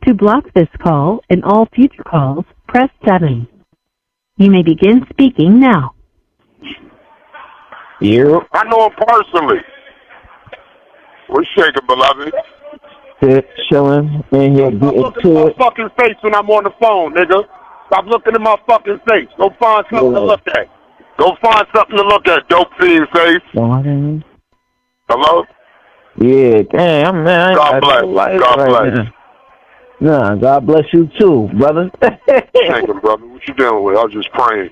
To block this call and all future calls, press 7. You may begin speaking now. You? I know him personally. What's shaking, beloved? Sit, chilling, in here, Stop getting looking to at it. my fucking face when I'm on the phone, nigga. Stop looking at my fucking face. Go find something to look at. Go find something to look at, dope fiend face. Hello? Yeah, damn, man. God bless. God bless. Nah, God bless you too, brother. Shaking, brother. What you dealing with? I was just praying.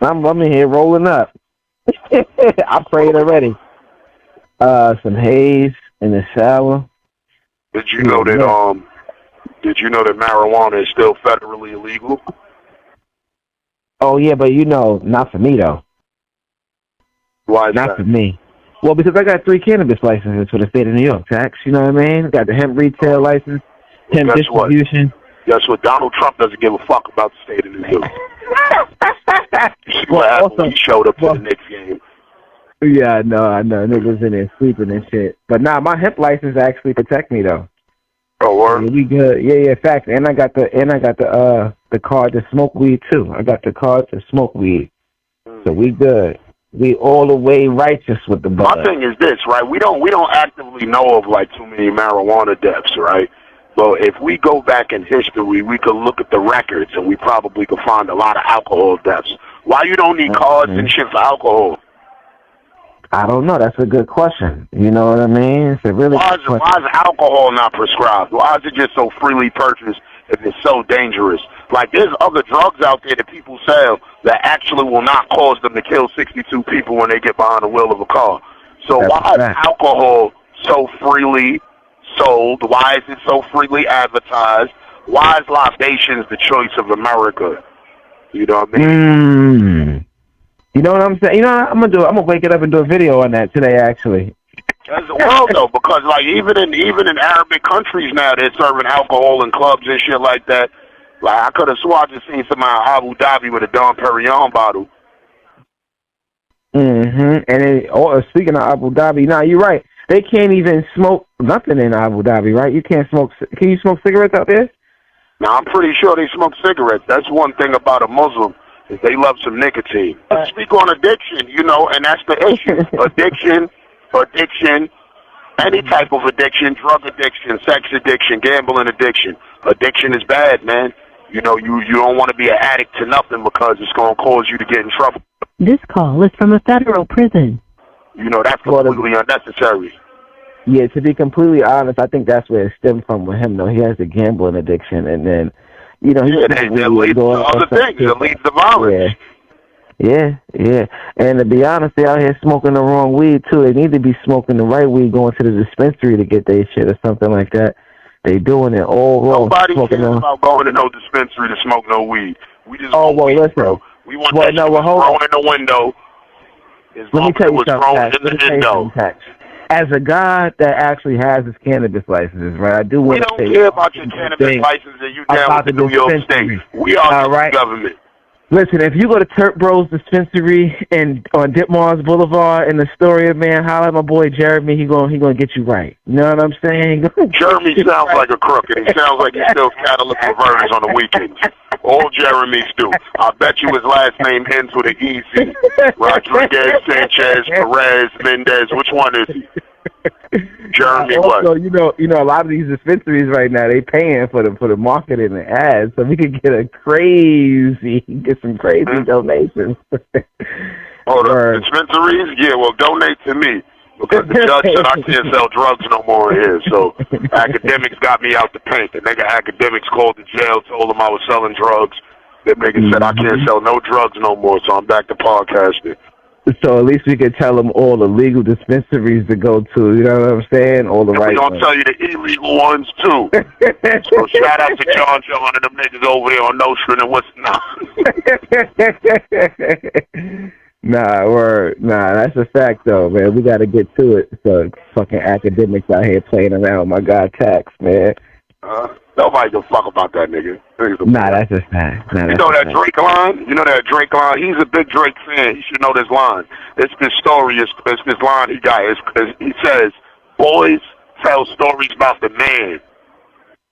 I'm in here rolling up. I prayed already. Some haze in the shower. Did you know that marijuana is still federally illegal? Oh yeah, but not for me though. Why is not that? For me. Well, because I got 3 cannabis licenses for the state of New York, Tax. You know what I mean? Got the hemp retail license, hemp distribution. Guess what? Donald Trump doesn't give a fuck about the state of New York. You see what happened when he showed up to the Knicks game? Yeah, I know. Niggas in there sleeping and shit. But nah, my hemp license actually protect me though. Oh, word? Yeah, we good. Yeah, facts. And I got the card to smoke weed too. I got the card to smoke weed. So we good. We all the way righteous with the bud. My thing is this, right? We don't actively know of like too many marijuana deaths, right? But if we go back in history, we could look at the records and we probably could find a lot of alcohol deaths. Why you don't need cards and shit for alcohol? I don't know. That's a good question. You know what I mean? It's a really why is alcohol not prescribed? Why is it just so freely purchased if it's so dangerous? Like, there's other drugs out there that people sell that actually will not cause them to kill 62 people when they get behind the wheel of a car. So why is alcohol so freely sold? Why is it so freely advertised? Why is libations the choice of America? You know what I mean? You know what I'm saying? You know what I'm gonna do? I'm gonna wake it up and do a video on that today, actually. As well, though, because like even in Arabic countries now, they're serving alcohol in clubs and shit like that. Like I could have sworn I just seen somebody in Abu Dhabi with a Dom Perignon bottle. And then, speaking of Abu Dhabi, nah, you're right. They can't even smoke nothing in Abu Dhabi, right? You can't smoke. Can you smoke cigarettes out there? Now I'm pretty sure they smoke cigarettes. That's one thing about a Muslim. They love some nicotine. Speak on addiction, and that's the issue. Addiction, any type of addiction, drug addiction, sex addiction, gambling addiction. Addiction is bad, man. You don't want to be an addict to nothing because it's going to cause you to get in trouble. This call is from a federal prison. That's completely unnecessary. Yeah, to be completely honest, I think that's where it stemmed from with him, though. He has a gambling addiction, and then... that leads to other things. It leads to violence. Yeah. And to be honest, they out here smoking the wrong weed, too. They need to be smoking the right weed, going to the dispensary to get their shit or something like that. They doing it all wrong. Nobody cares about going to no dispensary to smoke no weed. We just listen. Bro. We want that shit thrown in the window. Let me tell you something, as a guy that actually has his cannabis licenses, right? I do want to say... We don't care about your cannabis license and you down with the New York State. We are the government. Listen, if you go to Turp Bros dispensary on Ditmars Boulevard in Astoria, man, holler at my boy Jeremy. He gonna get you right. You know what I'm saying? Jeremy sounds like a crook, and he sounds like he sells catalytic converters on the weekends. All Jeremy's do. I bet you his last name ends with an EZ. Rodriguez, Sanchez, Perez, Mendez. Which one is he? Jeremy also, what? You know, a lot of these dispensaries right now, they paying for the marketing and the ads, so we could get some crazy donations. The dispensaries? Yeah, well, donate to me. Because the judge said I can't sell drugs no more here, so academics got me out the paint. The nigga academics called the jail, told them I was selling drugs. That nigga said I can't sell no drugs no more, so I'm back to podcasting. So at least we could tell them all the legal dispensaries to go to, you know what I'm saying? All the right ones. We're going to tell you the illegal ones, too. So shout out to John and them niggas over there on Nostrand and what's not. Nah, that's a fact, though, man. We got to get to it. So fucking academics out here playing around with my guy Tax, man. Nobody give a fuck about that nigga. Nah, that's a fact. You know that Drake line? He's a big Drake fan. He should know this line. It's this story. It's this line he got. He says, boys tell stories about the man.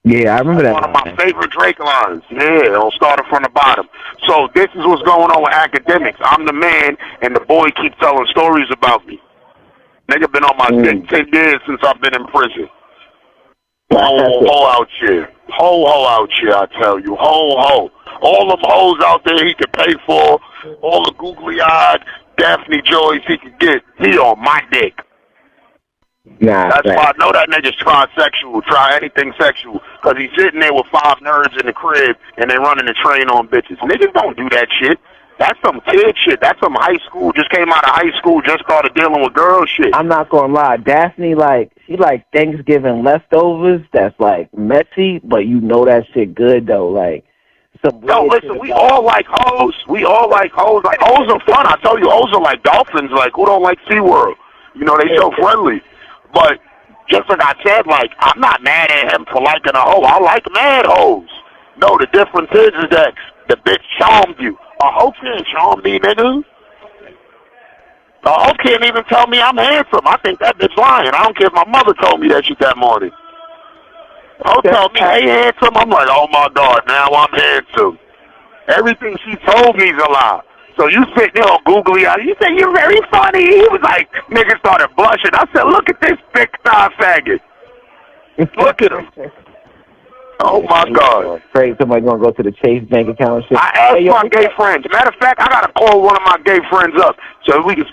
Yeah, I remember that. One of my favorite Drake lines. Yeah, it'll start from the bottom. So this is what's going on with academics. I'm the man, and the boy keeps telling stories about me. Nigga been on my dick 10 years since I've been in prison. Ho out here. Ho out here, I tell you. Ho. All them hoes out there he could pay for, all the googly-eyed Daphne Joys he could get, he on my dick. Nah, that's why I know that nigga's trisexual, try anything sexual, because he's sitting there with 5 nerds in the crib and they running the train on bitches. Niggas don't do that shit. That's some kid shit. That's some high school, just came out of high school, just started dealing with girl shit. I'm not gonna lie. Daphne, she like Thanksgiving leftovers that's, like, messy, but you know that shit good, though. Like, yo, listen, we all like hoes. We all like hoes. Like, hoes are fun. I tell you, hoes are like dolphins. Like, who don't like SeaWorld? You know, they so friendly. But just like I said, like, I'm not mad at him for liking a hoe. I like mad hoes. No, the difference is that the bitch charmed you. A hoe can't charm me, nigga. A hoe can't even tell me I'm handsome. I think that bitch lying. I don't care if my mother told me that shit that morning. Hoe tell me, hey, handsome. I'm like, oh, my God, now I'm handsome. Everything she told me is a lie. So you sitting there all googly eyed. You say you're very funny. He was like, nigga started blushing. I said, look at this big thigh faggot. Look at him. Oh my God. Afraid somebody gonna go to the Chase bank account and shit. I asked my gay friends. Matter of fact, I gotta call one of my gay friends up so we can.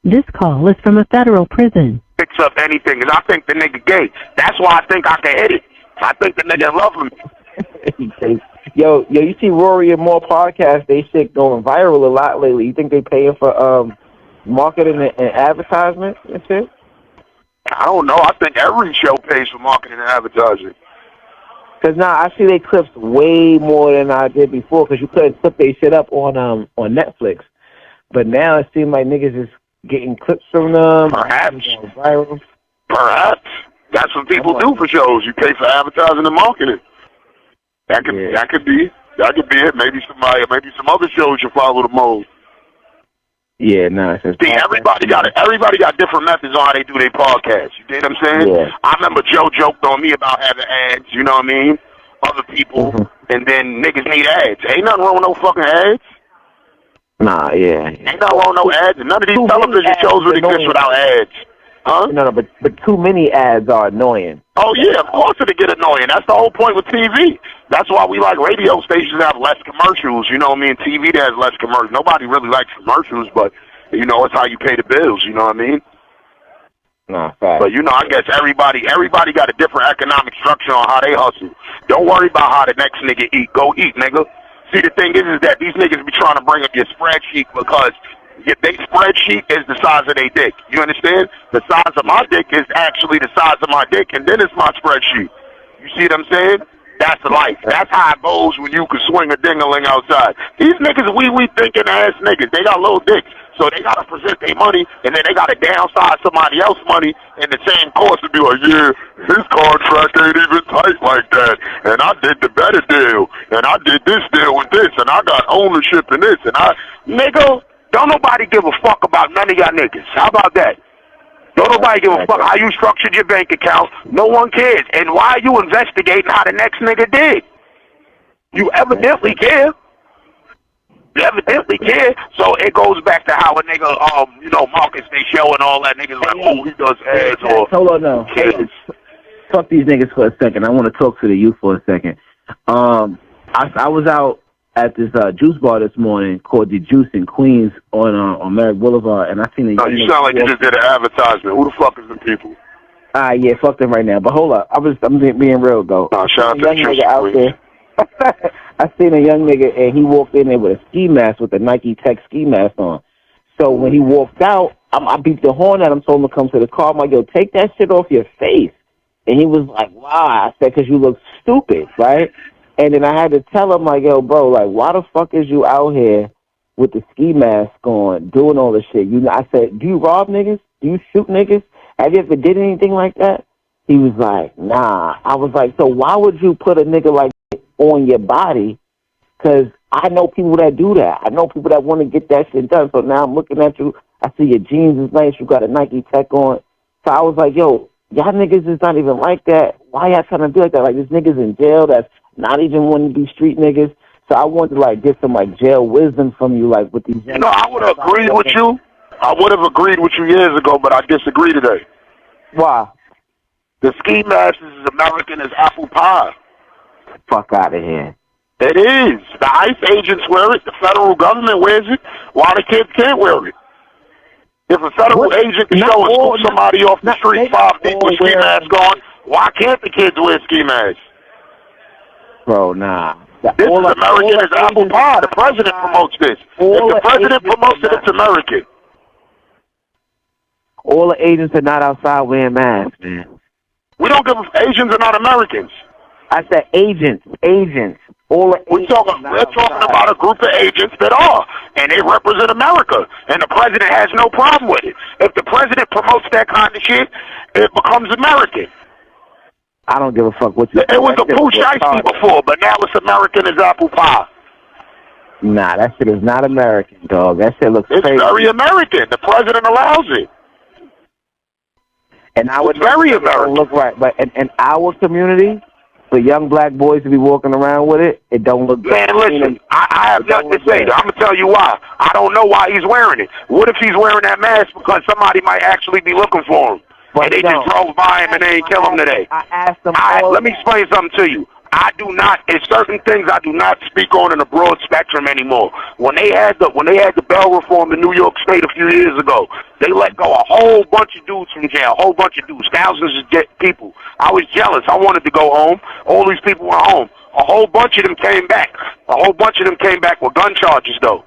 This call is from a federal prison. Fix up anything, and I think the nigga gay. That's why I think I can hit it. I think the nigga love him. Yo, you see Rory and More podcast, they shit going viral a lot lately. You think they paying for marketing and advertisement and shit? I don't know. I think every show pays for marketing and advertising. Cause now I see they clips way more than I did before. Cause you couldn't clip they shit up on Netflix, but now it seems like niggas is getting clips from them. Perhaps. Viral. Perhaps. That's what people do for shows. You pay for advertising and marketing. That could be it. Maybe some other shows should follow the mold. Yeah, nah. See, everybody got different methods on how they do their podcast. You get what I'm saying? Yeah. I remember Joe joked on me about having ads. You know what I mean? Other people, and then niggas need ads. Ain't nothing wrong with no fucking ads. Nah, yeah. Ain't nothing wrong with no ads. And none of these television shows would exist without ads. Huh? No, but too many ads are annoying. Oh, yeah, of course it'll get annoying. That's the whole point with TV. That's why we like radio stations have less commercials. You know what I mean? TV that has less commercials. Nobody really likes commercials, but, you know, it's how you pay the bills. You know what I mean? Nah, fact. But, you know, I guess everybody got a different economic structure on how they hustle. Don't worry about how the next nigga eat. Go eat, nigga. See, the thing is that these niggas be trying to bring up your spreadsheet because their spreadsheet is the size of their dick. You understand? The size of my dick is actually the size of my dick, and then it's my spreadsheet. You see what I'm saying? That's life. That's how it goes when you can swing a ding-a-ling outside. These niggas, we thinking ass niggas. They got little dicks, so they got to present their money, and then they got to downsize somebody else's money in the same course to be like, yeah, his contract ain't even tight like that, and I did the better deal, and I did this deal with this, and I got ownership in this, and nigga, don't nobody give a fuck about none of y'all niggas. How about that? Don't nobody give a fuck how you structured your bank account. No one cares. And why are you investigating how the next nigga did? You evidently care. You evidently care. So it goes back to how a nigga, you know, Marcus, they show and all that. Niggas like, oh, he does ads or... Hold on now. Kids. Fuck these niggas for a second. I want to talk to the youth for a second. I was out at this juice bar this morning called The Juice in Queens on Merrick Boulevard, and I seen a young you sound like you just did an advertisement. Who the fuck is the people? Yeah, fuck them right now. But hold up, I'm being real though. Shout out to the Juice out there. I seen a young nigga, and he walked in there with a ski mask, with a Nike Tech ski mask on. So when he walked out, I beat the horn at him, told him to come to the car. I'm like, yo, take that shit off your face. And he was like, why? I said, because you look stupid, right? And then I had to tell him, like, yo, bro, like, why the fuck is you out here with the ski mask on, doing all this shit? I said, do you rob niggas? Do you shoot niggas? Have you ever did anything like that? He was like, nah. I was like, so why would you put a nigga like that on your body? Because I know people that do that. I know people that want to get that shit done. So now I'm looking at you. I see your jeans is nice. You got a Nike Tech on. So I was like, yo, y'all niggas is not even like that. why y'all trying to do like that? Like, this niggas in jail that's not even wanting to be street niggas. So I wanted to, like, get some, like, jail wisdom from you, like, with these... You know, I would have agreed with you. I would have agreed with you years ago, but I disagree today. Why? The ski mask is as American as apple pie. Fuck out of here. It is. The ICE agents wear it. The federal government wears it. Why the kids can't wear it? If a federal agent can show and scoop somebody off the street 5 feet with ski mask on, why can't the kids wear ski masks? Bro, nah. This is American as apple pie. The president promotes this. If the president promotes it, it's American. All the agents are not outside wearing masks, man. We don't give Asians are not Americans. I said agents. We're talking about a group of agents that are, and they represent America, and the president has no problem with it. If the president promotes that kind of shit, it becomes American. I don't give a fuck what you It was a poo shiesty before, but now it's American as apple pie. Nah, that shit is not American, dog. That shit looks crazy. It's very American. The president allows it. And I would very American. Look right, but in our community, for young black boys to be walking around with it, it don't look good. Man, listen, I have nothing to say. I'm gonna tell you why. I don't know why he's wearing it. What if he's wearing that mask because somebody might actually be looking for him, and they just drove by him and they ain't kill him today? I asked them. Let me explain something to you. I do not. There's certain things I do not speak on in a broad spectrum anymore. When they had the bail reform in New York State a few years ago, they let go a whole bunch of dudes from jail, a whole bunch of dudes, thousands of people. I was jealous. I wanted to go home. All these people went home. A whole bunch of them came back. A whole bunch of them came back with gun charges, though.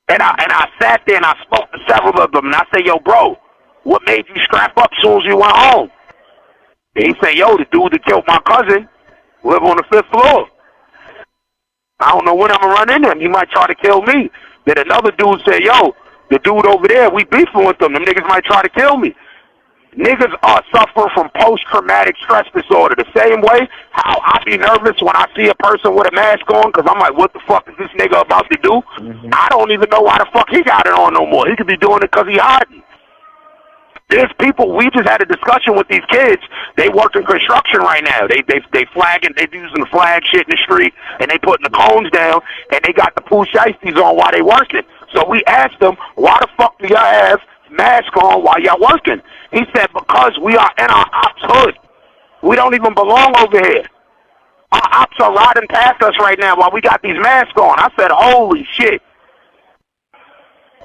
And I sat there and I spoke to several of them, and I said, yo, bro, what made you scrap up as soon as you went home? And he said, yo, the dude that killed my cousin live on the 5th floor. I don't know when I'm going to run into him. He might try to kill me. Then another dude said, yo, the dude over there, we beefing with them. Them niggas might try to kill me. Niggas are suffering from post-traumatic stress disorder. The same way how I be nervous when I see a person with a mask on because I'm like, what the fuck is this nigga about to do? I don't even know why the fuck he got it on no more. He could be doing it because he hiding. There's people, we just had a discussion with these kids. They work in construction right now. They flagging, they using the flag shit in the street, and they putting the cones down, and they got the poo shiesties on while they working. So we asked them, why the fuck do y'all have masks on while y'all working? He said, because we are in our ops hood. We don't even belong over here. Our ops are riding past us right now while we got these masks on. I said, holy shit.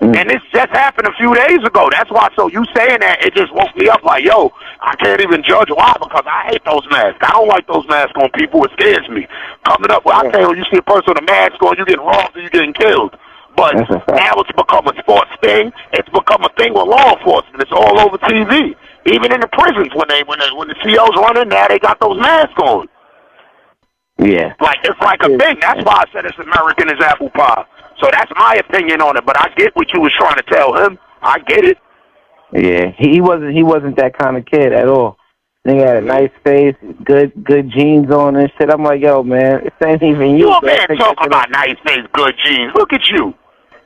And this just happened a few days ago. That's why, so you saying that, it just woke me up like, yo, I can't even judge why, because I hate those masks. I don't like those masks on people. It scares me. Coming up, I tell you, see a person with a mask on, you getting robbed or you getting killed. But now it's become a sports thing. It's become a thing with law enforcement. It's all over TV. Even in the prisons, when the COs running, now they got those masks on. Yeah. Like, it's like a thing. That's why I said it's American as apple pie. So that's my opinion on it, but I get what you was trying to tell him. I get it. Yeah, he wasn't that kind of kid at all. Nigga had a nice face, good jeans on and shit. I'm like, yo, man, this ain't even you. You a man talking about nice face, good jeans. Look at you.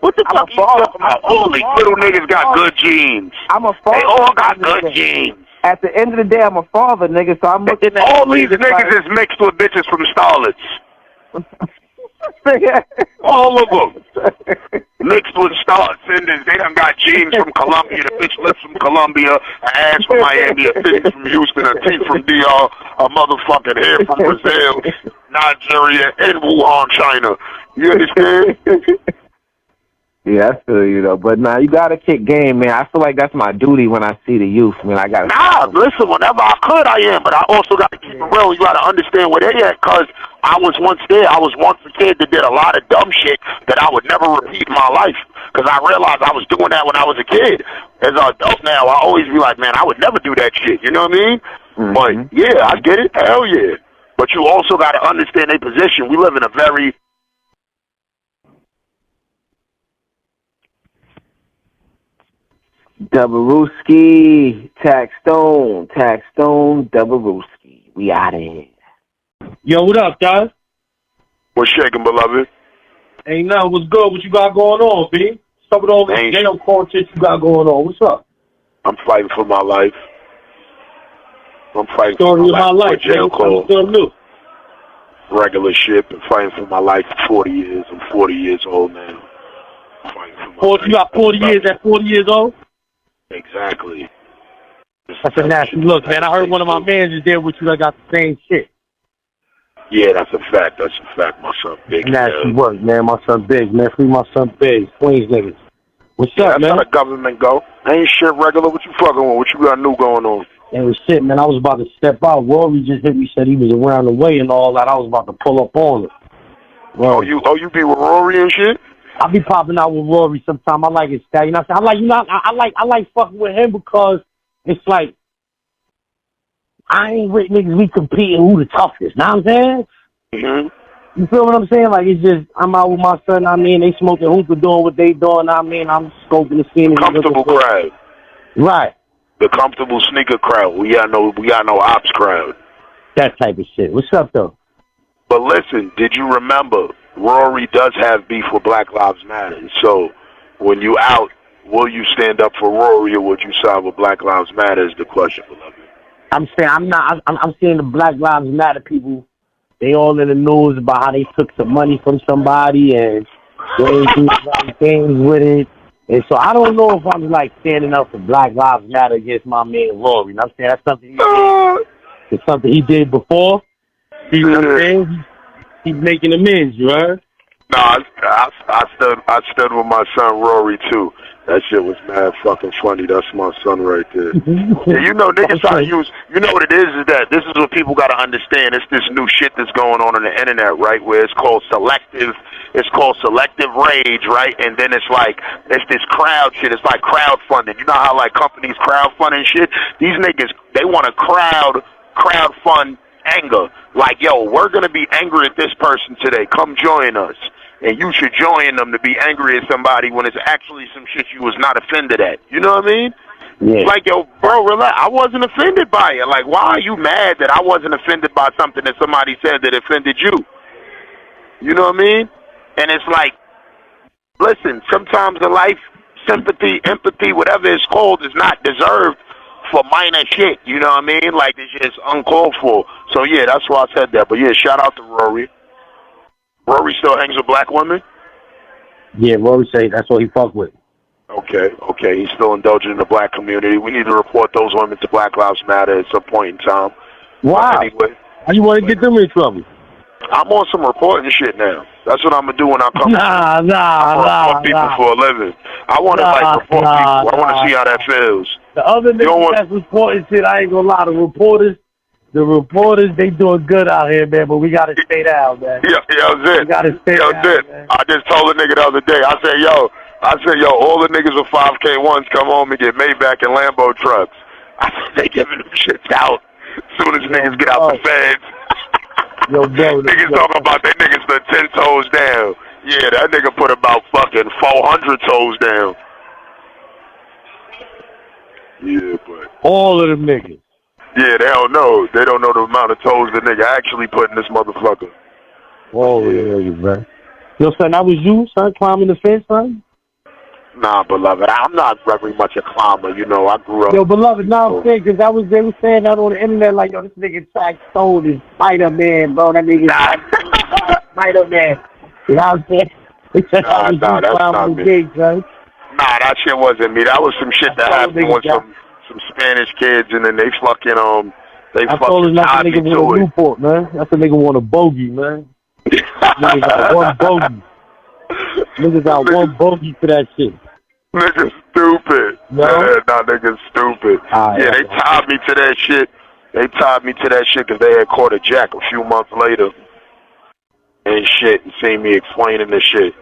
What the fuck are you talking about? All these little niggas got good jeans. I'm a father. They all got good jeans. At the end of the day, I'm a father, nigga, so I'm looking at... All these niggas is mixed with bitches from Starlets. All of them. Mixed with star ascendants. They done got jeans from Colombia, the bitch lips from Colombia, an ass from Miami, a titty from Houston, a teeth from DR, a motherfucking hair from Brazil, Nigeria, and Wuhan, China. You understand? Yeah, I feel you, though. But, nah, you got to kick game, man. I feel like that's my duty when I see the youth, man. I got to... Nah, listen, whenever I could, I am. But I also got to keep it real. You got to understand where they at, because I was once there. I was once a kid that did a lot of dumb shit that I would never repeat in my life, because I realized I was doing that when I was a kid. As an adult now, I always be like, man, I would never do that shit. You know what I mean? Mm-hmm. But, yeah, I get it. Hell yeah. But you also got to understand their position. We live in a very... Dabaruski, Taxstone, Dabaruski. We out of here. Yo, what up, guys? What's shaking, beloved? Ain't nothing. What's good? What you got going on, B? Stop with all this jail court shit you got going on. What's up? I'm fighting for my life. I'm fighting Story for my life. Jail call. Still new. Regular shit. Been fighting for my life for 40 years. I'm 40 years old now. You got 40 years at 40 years old? Exactly. That's a nasty look, man. I heard one of my mans is there with you that got the same shit. Yeah, that's a fact. That's a fact. My son Big. Nasty work, man. My son Big, man. Free my son Big. Queens niggas. What's up, man? That's how the government go. Ain't shit regular. What you fucking with? What you got new going on? It was shit, man. I was about to step out. Rory just hit me, said he was around the way and all that. I was about to pull up on him. Oh, you be with Rory and shit? I be popping out with Rory sometime. I like his style. You know what I'm saying? I like fucking with him because it's like, I ain't with niggas, we competing who the toughest. Know what I'm saying? Mm-hmm. You feel what I'm saying? Like, it's just, I'm out with my son, I mean, they smoking hookah, doing what they doing, I mean, I'm scoping the scene. Comfortable crowd. Right. The comfortable sneaker crowd. We got no ops crowd. That type of shit. What's up, though? But listen, did you remember, Rory does have beef with Black Lives Matter. So, when you out, will you stand up for Rory or would you side with Black Lives Matter is the question, beloved. I'm saying, I'm seeing the Black Lives Matter people, they all in the news about how they took some money from somebody and they ain't doing right things with it. And so I don't know if I'm like standing up for Black Lives Matter against my man Rory. You know what I'm saying? That's something he did. It's something he did before. You know what I'm saying? He's making amends, you heard? No, I stood with my son Rory too. That shit was mad fucking funny. That's my son right there. Yeah, you know, niggas try to use. You know what it is that this is what people gotta understand. It's this new shit that's going on the internet, right? Where it's called selective. It's called selective rage, right? And then it's like it's this crowd shit. It's like crowdfunding. You know how like companies crowdfund and shit. These niggas they want to crowdfund anger. Like, yo, we're gonna be angry at this person today. Come join us. And you should join them to be angry at somebody when it's actually some shit you was not offended at. You know what I mean? Yeah. Like, yo, bro, relax. I wasn't offended by it. Like, why are you mad that I wasn't offended by something that somebody said that offended you? You know what I mean? And it's like, listen, sometimes in life, sympathy, empathy, whatever it's called, is not deserved for minor shit. You know what I mean? Like, it's just uncalled for. So, yeah, that's why I said that. But, yeah, shout out to Rory. Rory still hangs with black women? Yeah, Rory say that's what he fuck with. Okay. He's still indulging in the black community. We need to report those women to Black Lives Matter at some point in time. Wow. Anyway. How you want to get them in trouble? I'm on some reporting shit now. That's what I'm going to do when I come. Nah. report people for a living. I want to, report people. I want to see how that feels. The other niggas that's reporting shit, I ain't going to lie, the reporters, they doing good out here, man, but we got to stay down, man. Yeah, that's it. We got to stay down, man. I just told a nigga the other day, I said, yo, all the niggas with 5K1s come home and get Maybach and Lambo trucks. I said, they giving them shits out as soon as niggas get out the feds. Yo, bro. Niggas talking about they niggas the 10 toes down. Yeah, that nigga put about fucking 400 toes down. Yeah, but... all of them niggas. Yeah, they don't know. They don't know the amount of toes the nigga actually put in this motherfucker. All of them niggas, man. Yo, son, that was you, son, climbing the fence, son? Nah, beloved, I'm not very much a climber. You know, I grew up... Yo, beloved, now I'm saying, because they was saying that on the internet, like, yo, this nigga Taxstone is Spider-Man, bro. That nigga Spider-Man. You know what I'm saying? Nah, that's not me. Gig, son. Nah, that shit wasn't me. That was some shit that happened with some Spanish kids, and then they fucking tied me to it. Newport, man. That's a nigga want a bogey, man. Niggas got one bogey. Niggas got one bogey for that shit. Niggas stupid. No? Yeah, niggas stupid. They tied me to that shit. They tied me to that shit because they had caught a jack a few months later and shit, and seen me explaining this shit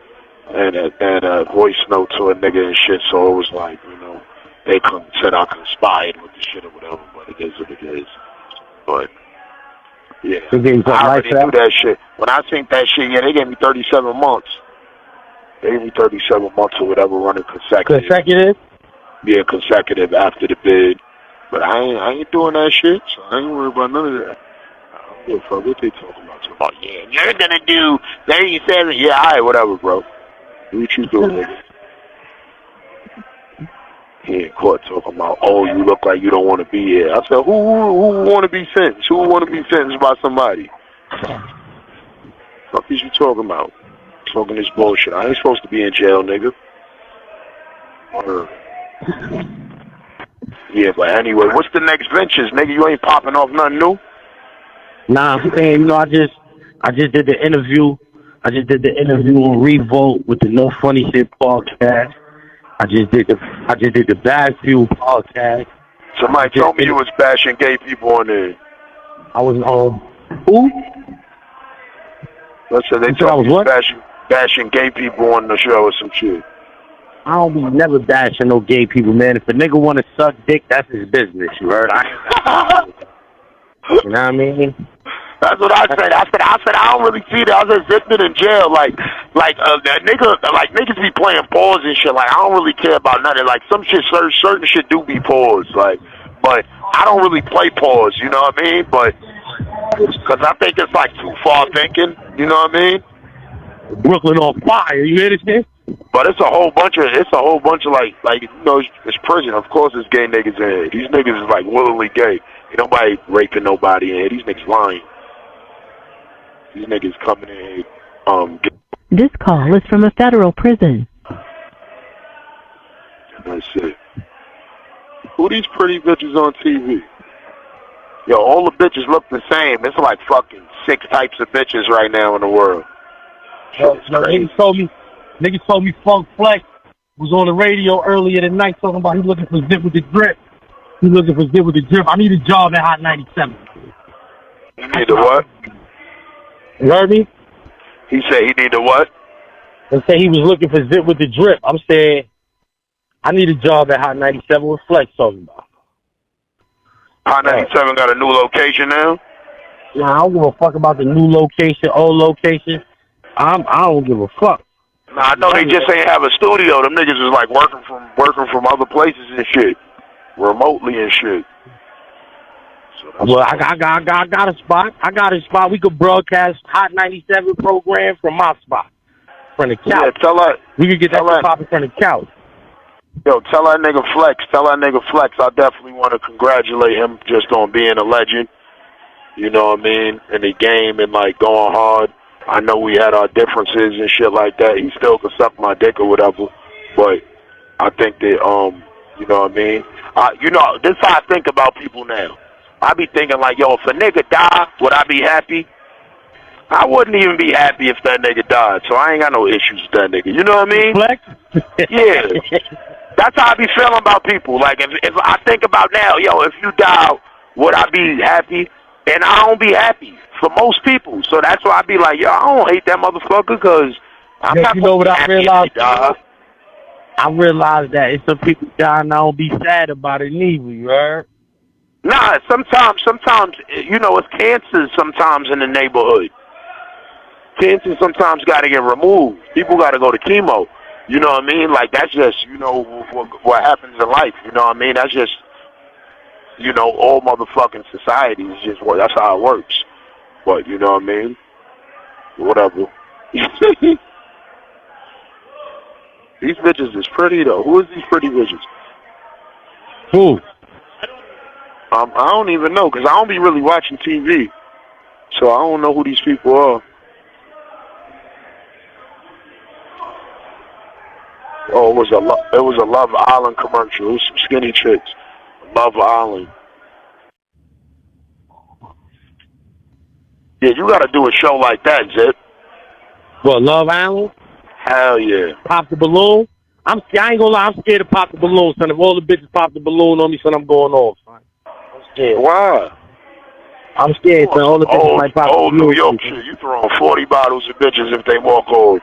and a voice note to a nigga and shit. So it was like, you know, they said I conspired with the shit or whatever, but it is what it is. But yeah, I already knew that shit. When I seen that shit, yeah, they gave me 37 months. They gave me 37 months or whatever, running consecutive. Consecutive? Yeah, consecutive after the bid. But I ain't doing that shit, so I ain't worried about none of that. I don't give a fuck what they talking about. Oh, yeah, you're gonna do 37. Yeah, all right, whatever, bro. Do what you do, nigga. He ain't caught talking about, oh, you look like you don't want to be here. I said, who want to be sentenced? Who want to be sentenced by somebody? What is you talking about? Talking this bullshit. I ain't supposed to be in jail, nigga. Yeah, but anyway, what's the next ventures, nigga? You ain't popping off nothing new? Nah, I'm saying, you know, I just did the interview. I just did the interview on Revolt with the No Funny Shit podcast. I just did the Bad Fuel podcast. Somebody told me you was bashing gay people on there. I was who? Let's say they told me you was bashing gay people on the show or some shit. I don't be never bashing no gay people, man. If a nigga want to suck dick, that's his business, you heard? You know what I mean? That's what I said. I said I don't really see that. I was just in jail, that nigga, like niggas be playing pause and shit. Like I don't really care about nothing. Like some shit, certain shit do be pause. Like, but I don't really play pause. You know what I mean? But because I think it's like too far thinking. You know what I mean? Brooklyn on fire. You hear this shit? But it's a whole bunch of like you know, it's prison. Of course, it's gay niggas in here. These niggas is like willingly gay. Ain't nobody raping nobody in here. These niggas lying. These niggas coming in here. This call is from a federal prison. That's it. Who these pretty bitches on TV? Yo, all the bitches look the same. It's like fucking 6 types of bitches right now in the world. Niggas told me Funk Flex was on the radio earlier tonight talking about he looking for Zip with the Drip. He looking for Zip with the Drip. I need a job at Hot 97. You need a what? You heard me? He said he need a what? They say he was looking for Zip with the Drip. I'm saying I need a job at Hot 97. What Flex talking about? Hot 97 got a new location now? Nah, I don't give a fuck about the new location, old location. I don't give a fuck. Nah, I know they just ain't have a studio. Them niggas is like working from other places and shit, remotely and shit. So well, I got a spot. I got a spot. We could broadcast Hot 97 program from my spot, from the couch. Yeah, we could get that popping from the couch. Yo, tell that nigga Flex. I definitely want to congratulate him just on being a legend. You know what I mean? In the game and like going hard. I know we had our differences and shit like that. He still could suck my dick or whatever. But I think that, you know what I mean? You know, this is how I think about people now. I be thinking like, yo, if a nigga die, would I be happy? I wouldn't even be happy if that nigga died. So I ain't got no issues with that nigga. You know what I mean? Flex? Yeah. That's how I be feeling about people. Like, if I think about now, yo, if you die, would I be happy? And I don't be happy for most people. So that's why I be like, yo, I don't hate that motherfucker because I'm not what I happy realized? I realized that if some people die and I don't be sad about it neither, you heard? Nah, sometimes, you know, it's cancer sometimes in the neighborhood. Cancer sometimes got to get removed. People got to go to chemo. You know what I mean? Like, that's just, you know, what happens in life. You know what I mean? That's just, you know, all motherfucking society is just, that's how it works. But, you know what I mean? Whatever. These bitches is pretty, though. Who is these pretty bitches? Who? I don't even know, because I don't be really watching TV. So I don't know who these people are. Oh, it was a Love Island commercial. It was some skinny chicks. Love Island. Yeah, you gotta do a show like that, Zip. What, Love Island? Hell yeah. Pop the balloon? I ain't gonna lie, I'm scared to pop the balloon, son. If all the bitches pop the balloon on me, son, I'm going off, son. I'm scared. Why? I'm scared, son. All the bitches might pop the balloon. New York shit. You throwing 40 bottles of bitches if they walk off.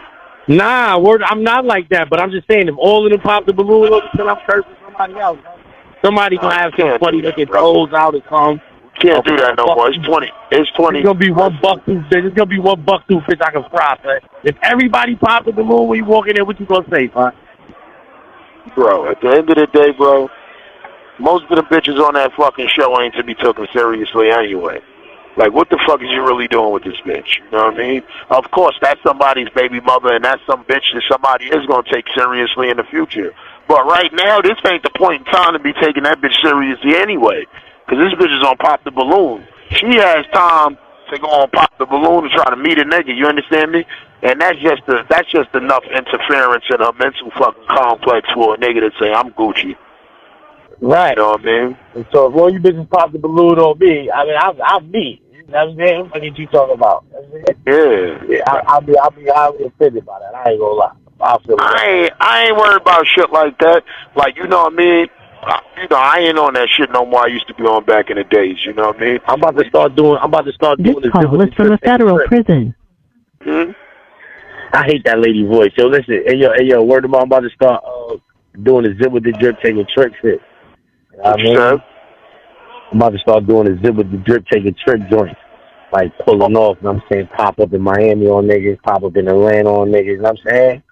Nah, I'm not like that, but I'm just saying, if all of them pop the balloon on me, son, I'm cursing somebody else. Somebody gonna have some funny looking toes out or something. Can't do that no more. It's 20. It's 20. It's gonna be one buck-tooth fish. It's gonna be one buck-tooth fish I can fry, son. If everybody pop the balloon when you walk in there, what you gonna say, son? Bro, at the end of the day, bro, most of the bitches on that fucking show ain't to be taken seriously anyway. Like, what the fuck is you really doing with this bitch? You know what I mean? Of course, that's somebody's baby mother, and that's some bitch that somebody is going to take seriously in the future. But right now, this ain't the point in time to be taking that bitch seriously anyway. Because this bitch is on Pop the Balloon. She has time to go on Pop the Balloon and try to meet a nigga, you understand me? And that's just enough interference in her mental fucking complex for a nigga to say, I'm Gucci. Right. You know what I mean? And so if all you bitches pop the balloon on me, I mean, I'm me. You know what I'm saying? What are you talking about? Yeah. I'll be highly offended by that. I ain't gonna lie. I ain't worried about shit like that. Like, you know what I mean? I ain't on that shit no more. I used to be on back in the days. You know what I mean? I'm about to start doing This call is from a federal prison. Hmm? I hate that lady voice. Yo, listen. Hey, yo, word of mouth, I'm about to start doing the zip with the drip, taking trick shit. You know what I mean? I'm about to start doing the zip with the drip, taking trick joints. Like pulling off, you know what I'm saying? Pop up in Miami on niggas, pop up in Atlanta on niggas, you know what I'm saying?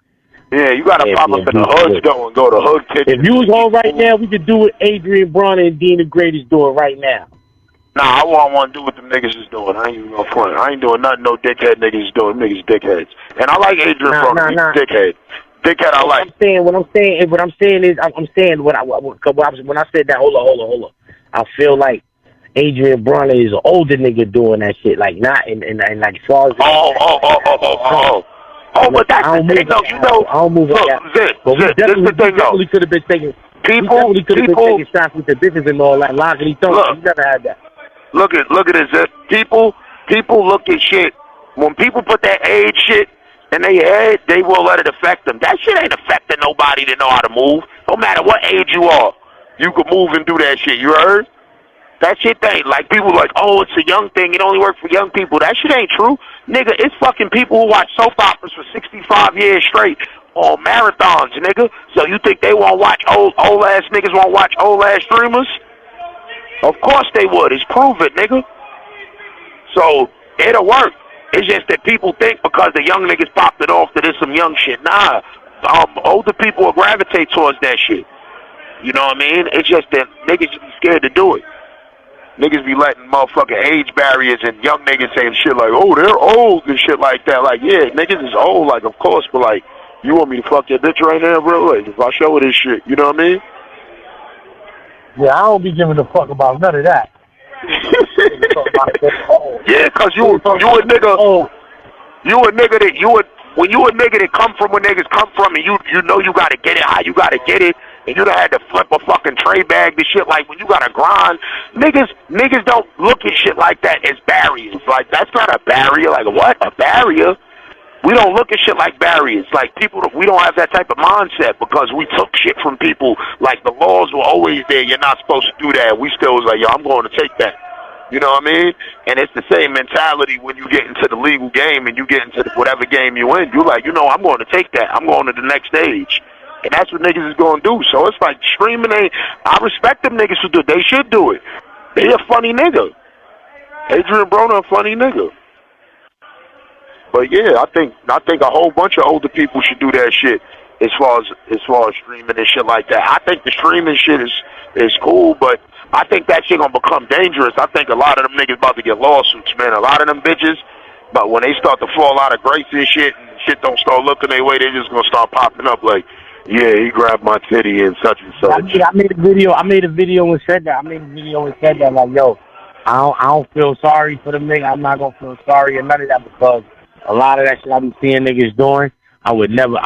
Yeah, you gotta pop up in the hood though and go to hood kitchen. If you was home right now, we could do what Adrian Bronner and Dina Grady's doing right now. Nah, I want to do what them niggas is doing. I ain't even gonna front. I ain't doing nothing no dickhead niggas is doing. Niggas dickheads. And I like Adrian Bronner. He's a dickhead. Dickhead I like. What I'm saying is when I said that, hold on. I feel like Adrian Bronner is an older nigga doing that shit. Like not and like as far as but that's the thing though, you know. I don't move like that. But this is the thing though. We definitely could have been taking People shots with the bitches and all that. Locking each other. You never had that. Look at this. People look at shit. When people put that age shit in their head, they will let it affect them. That shit ain't affecting nobody that know how to move. No matter what age you are, you can move and do that shit. You heard? That shit ain't like people like, oh, it's a young thing. It only works for young people. That shit ain't true. Nigga, it's fucking people who watch soap operas for 65 years straight on marathons, nigga. So you think they won't watch old ass niggas won't watch old ass streamers? Of course they would. It's proven, nigga. So it'll work. It's just that people think because the young niggas popped it off that it's some young shit. Nah, older people will gravitate towards that shit. You know what I mean? It's just that niggas be scared to do it. Niggas be letting motherfucking age barriers and young niggas saying shit like, oh, they're old and shit like that. Like, yeah, niggas is old, like, of course, but like, you want me to fuck your bitch right now, bro? Like, if I show her this shit, you know what I mean? Yeah, I don't be giving a fuck about none of that. Yeah, cause you a nigga. You a nigga that when you a nigga that come from where niggas come from, and you know you gotta get it how you gotta get it, and you done had to flip a fucking tray bag to shit. Like when you gotta grind, niggas don't look at shit like that as barriers. Like that's not a barrier. Like what? A barrier? We don't look at shit like barriers. Like people, we don't have that type of mindset because we took shit from people. Like the laws were always there. You're not supposed to do that. We still was like, yo, I'm going to take that. You know what I mean? And it's the same mentality when you get into the legal game and you get into whatever game you in. You're like, you know, I'm going to take that. I'm going to the next stage. And that's what niggas is going to do. So it's like streaming. I respect them niggas who do it. They should do it. They a funny nigga. Adrian Broner a funny nigga. But yeah, I think a whole bunch of older people should do that shit as far as streaming and shit like that. I think the streaming shit is cool, but I think that shit gonna become dangerous. I think a lot of them niggas about to get lawsuits, man. A lot of them bitches, but when they start to fall out of grace and shit don't start looking their way, they just gonna start popping up like, yeah, he grabbed my titty and such and such. I made a video and said that. Like, yo, I don't feel sorry for the nigga. I'm not gonna feel sorry or none of that because a lot of that shit I be seeing niggas doing, I would never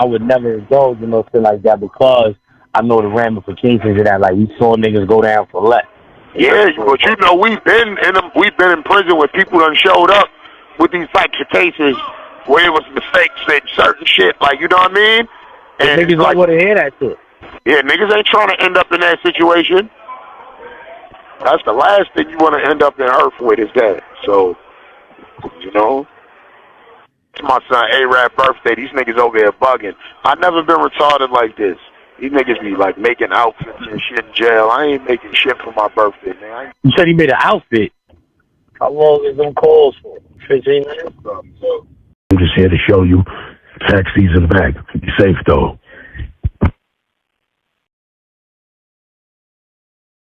indulge in no shit like that because I know the ramifications of that. Like we saw niggas go down for less. Yeah, but you know we've been in prison where people done showed up with these types of cases where it was mistakes and certain shit. Like you know what I mean? And niggas don't want to hear that shit. Yeah, niggas ain't trying to end up in that situation. That's the last thing you want to end up in earth with is that. So, you know. It's my son A-Rap birthday. These niggas over here bugging. I've never been retarded like this. These niggas be like making outfits and shit in jail. I ain't making shit for my birthday, man. You said he made an outfit. How long is them calls for? 15 minutes? I'm just here to show you tax season back. Be safe though.